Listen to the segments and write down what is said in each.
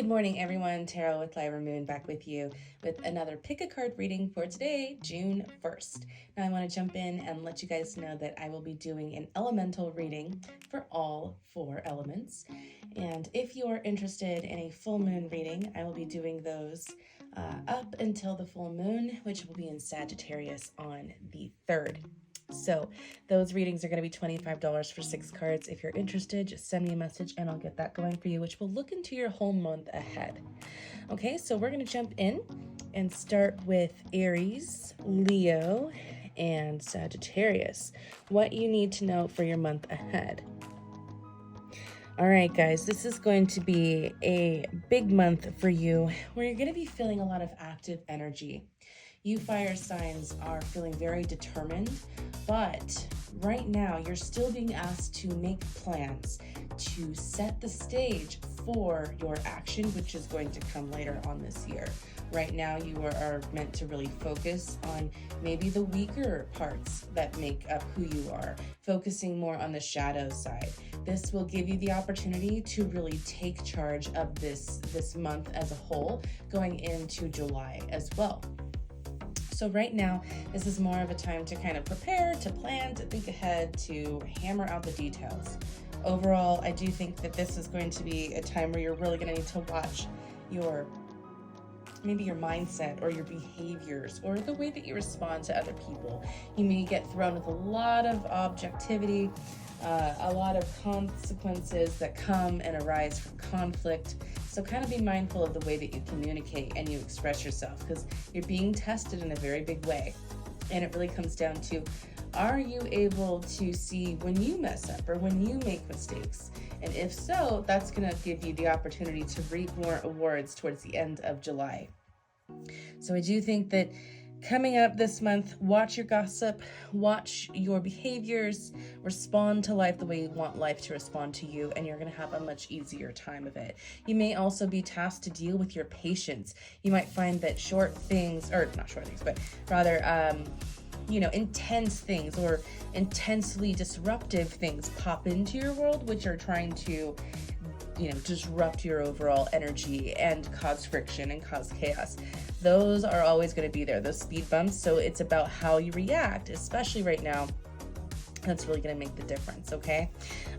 Good morning, everyone. Tarot with Lyra Moon back with you with another pick a card reading for today, June 1st. Now, I want to jump in and let you guys know that I will be doing an elemental reading for all 4 elements. And if you are interested in a full moon reading, I will be doing those up until the full moon, which will be in Sagittarius on the 3rd. So those readings are going to be $25 for 6 cards. If you're interested, just send me a message and I'll get that going for you, which will look into your whole month ahead. Okay, so we're going to jump in and start with Aries, Leo, and Sagittarius. What you need to know for your month ahead. All right, guys, this is going to be a big month for you where you're going to be feeling a lot of active energy. You fire signs are feeling very determined, but right now you're still being asked to make plans to set the stage for your action, which is going to come later on this year. Right now you are meant to really focus on maybe the weaker parts that make up who you are, focusing more on the shadow side. This will give you the opportunity to really take charge of this month as a whole, going into July as well. So right now, this is more of a time to kind of prepare, to plan, to think ahead, to hammer out the details. Overall, I do think that this is going to be a time where you're really going to need to watch maybe your mindset or your behaviors or the way that you respond to other people. You may get thrown with a lot of objectivity, a lot of consequences that come and arise from conflict. So kind of be mindful of the way that you communicate and you express yourself, because you're being tested in a very big way. And it really comes down to, are you able to see when you mess up or when you make mistakes? And if so, that's going to give you the opportunity to reap more awards towards the end of July. So I do think that coming up this month, watch your gossip, watch your behaviors, respond to life the way you want life to respond to you, and you're going to have a much easier time of it. You may also be tasked to deal with your patience. You might find that intense things or intensely disruptive things pop into your world, which are trying to disrupt your overall energy and cause friction and cause chaos. Those are always going to be there, those speed bumps. So it's about how you react, especially right now. That's really going to make the difference, okay?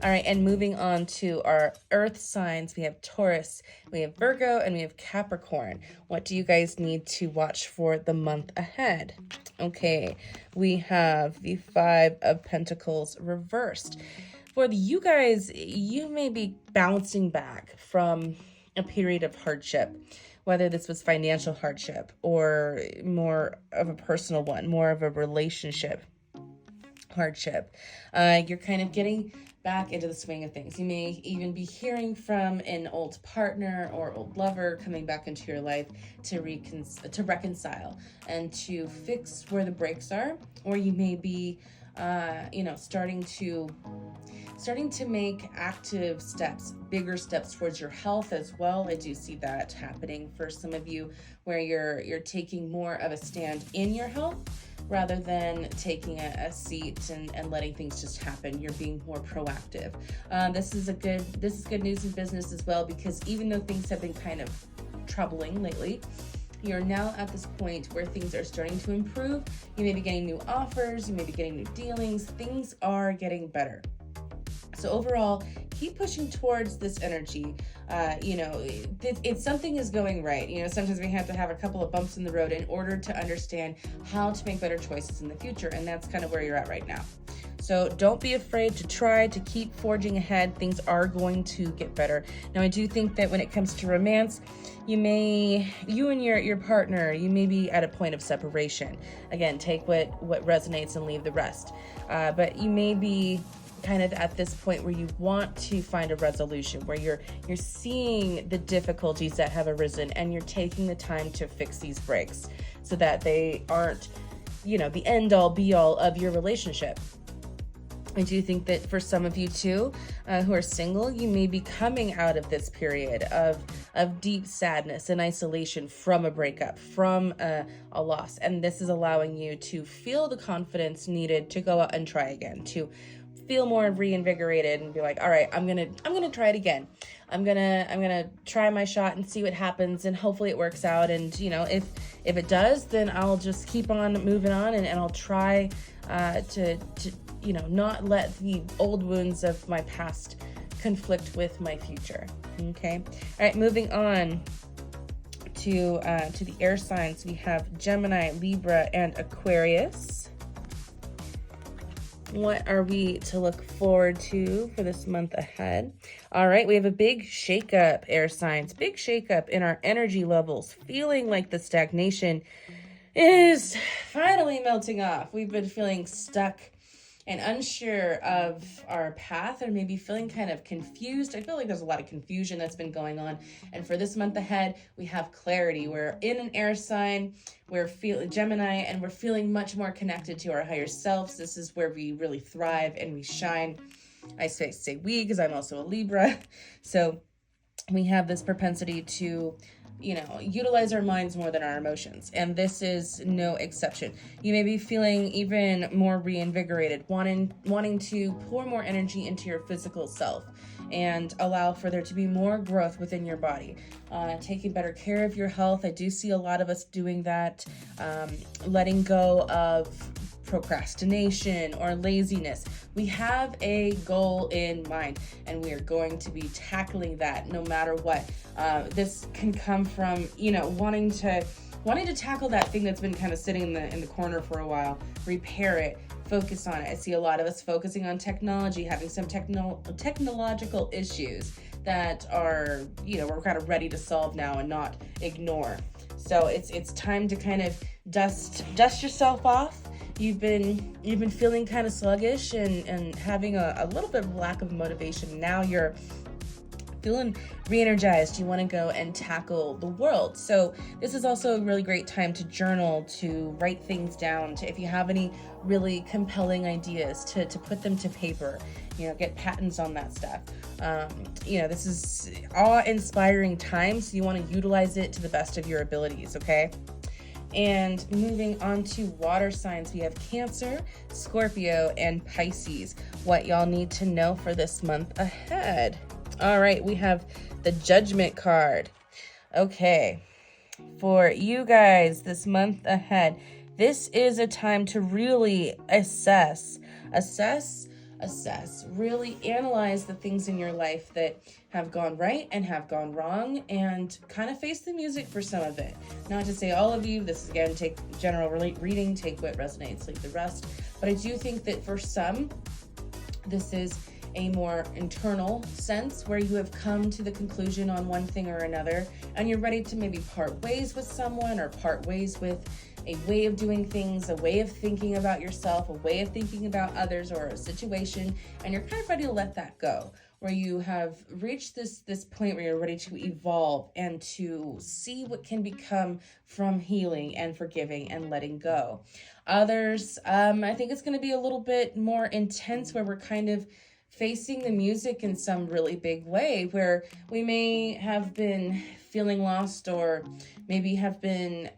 All right, and moving on to our earth signs, we have Taurus, we have Virgo, and we have Capricorn. What do you guys need to watch for the month ahead? Okay, we have the 5 of Pentacles reversed. For you guys, you may be bouncing back from a period of hardship, whether this was financial hardship or more of a personal one, more of a relationship hardship. You're kind of getting back into the swing of things. You may even be hearing from an old partner or old lover coming back into your life to reconcile and to fix where the breaks are, or you may be starting to make active steps, bigger steps towards your health as well. I do see that happening for some of you, where you're taking more of a stand in your health rather than taking a seat and letting things just happen. You're being more proactive. This is good news in business as well, because even though things have been kind of troubling lately, you're now at this point where things are starting to improve. You may be getting new offers, you may be getting new dealings. Things are getting better. So overall, keep pushing towards this energy. It's something is going right. Sometimes we have to have a couple of bumps in the road in order to understand how to make better choices in the future. And that's kind of where you're at right now. So don't be afraid to try to keep forging ahead. Things are going to get better. Now, I do think that when it comes to romance, you and your partner, you may be at a point of separation. Again, take what resonates and leave the rest. But you may be kind of at this point where you want to find a resolution, where you're seeing the difficulties that have arisen and you're taking the time to fix these breaks so that they aren't, the end all be all of your relationship. I do think that for some of you too, who are single, you may be coming out of this period of deep sadness and isolation from a breakup, from a loss. And this is allowing you to feel the confidence needed to go out and try again, to feel more reinvigorated and be like, all right, I'm gonna try it again. I'm gonna try my shot and see what happens, and hopefully it works out. And if it does, then I'll just keep on moving on, and I'll try to not let the old wounds of my past conflict with my future. Okay. All right, moving on to the air signs. We have Gemini, Libra, and Aquarius. What are we to look forward to for this month ahead? All right, we have a big shakeup, air signs. Big shakeup in our energy levels, feeling like the stagnation is finally melting off. We've been feeling stuck and unsure of our path, or maybe feeling kind of confused. I feel like there's a lot of confusion that's been going on. And for this month ahead, we have clarity. We're in an air sign, we're feeling Gemini, and we're feeling much more connected to our higher selves. This is where we really thrive and we shine. I say we because I'm also a Libra. So we have this propensity to utilize our minds more than our emotions. And this is no exception. You may be feeling even more reinvigorated, wanting to pour more energy into your physical self and allow for there to be more growth within your body. Taking better care of your health. I do see a lot of us doing that, letting go of procrastination or laziness. We have a goal in mind, and we are going to be tackling that no matter what. This can come from wanting to tackle that thing that's been kind of sitting in the corner for a while, repair it, focus on it. I see a lot of us focusing on technology, having some technological issues that are we're kind of ready to solve now and not ignore. So it's time to kind of dust yourself off. You've been feeling kind of sluggish and having a little bit of lack of motivation. Now you're feeling re-energized. You want to go and tackle the world. So this is also a really great time to journal, to write things down, if you have any really compelling ideas, to put them to paper, get patents on that stuff. This is awe-inspiring time, so you want to utilize it to the best of your abilities, okay? And moving on to water signs, we have Cancer, Scorpio, and Pisces. What y'all need to know for this month ahead. All right, we have the Judgment card. Okay, for you guys this month ahead, this is a time to really assess, really analyze the things in your life that have gone right and have gone wrong, and kind of face the music for some of it. Not to say all of you, this is again, take general reading, take what resonates, leave the rest. But I do think that for some, this is a more internal sense where you have come to the conclusion on one thing or another, and you're ready to maybe part ways with someone, or part ways with a way of doing things, a way of thinking about yourself, a way of thinking about others or a situation, and you're kind of ready to let that go, where you have reached this point where you're ready to evolve and to see what can become from healing and forgiving and letting go. Others, I think it's going to be a little bit more intense, where we're kind of facing the music in some really big way, where we may have been feeling lost, or maybe have been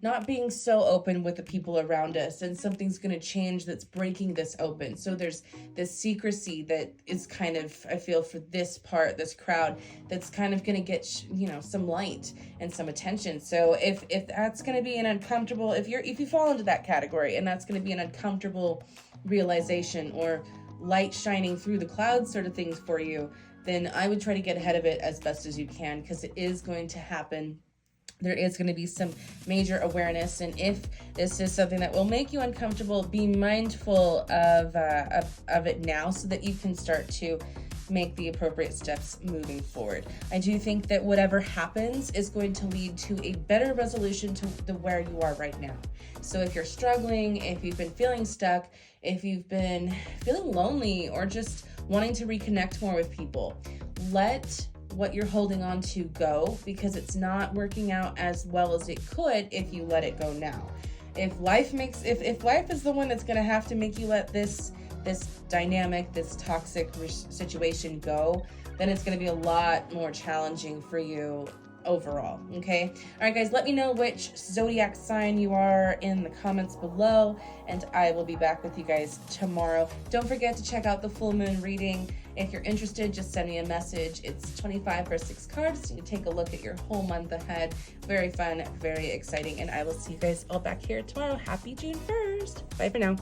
not being so open with the people around us, and something's going to change that's breaking this open. So there's this secrecy that is kind of, I feel, for this crowd, that's kind of going to get some light and some attention. So if that's going to be an uncomfortable, if you fall into that category, and that's going to be an uncomfortable realization or light shining through the clouds sort of things for you, then I would try to get ahead of it as best as you can, because it is going to happen. There is going to be some major awareness, and if this is something that will make you uncomfortable, be mindful of it now, so that you can start to make the appropriate steps moving forward. I do think that whatever happens is going to lead to a better resolution to where you are right now. So if you're struggling, if you've been feeling stuck, if you've been feeling lonely, or just wanting to reconnect more with people, let what you're holding on to go, because it's not working out as well as it could if you let it go now. If life is the one that's going to have to make you let this dynamic, this toxic situation go, then it's going to be a lot more challenging for you overall, okay? All right, guys, let me know which zodiac sign you are in the comments below, and I will be back with you guys tomorrow. Don't forget to check out the full moon reading. If you're interested, just send me a message. It's $25 for 6 cards. You take a look at your whole month ahead. Very fun, very exciting, and I will see you guys all back here tomorrow. Happy June 1st. Bye for now.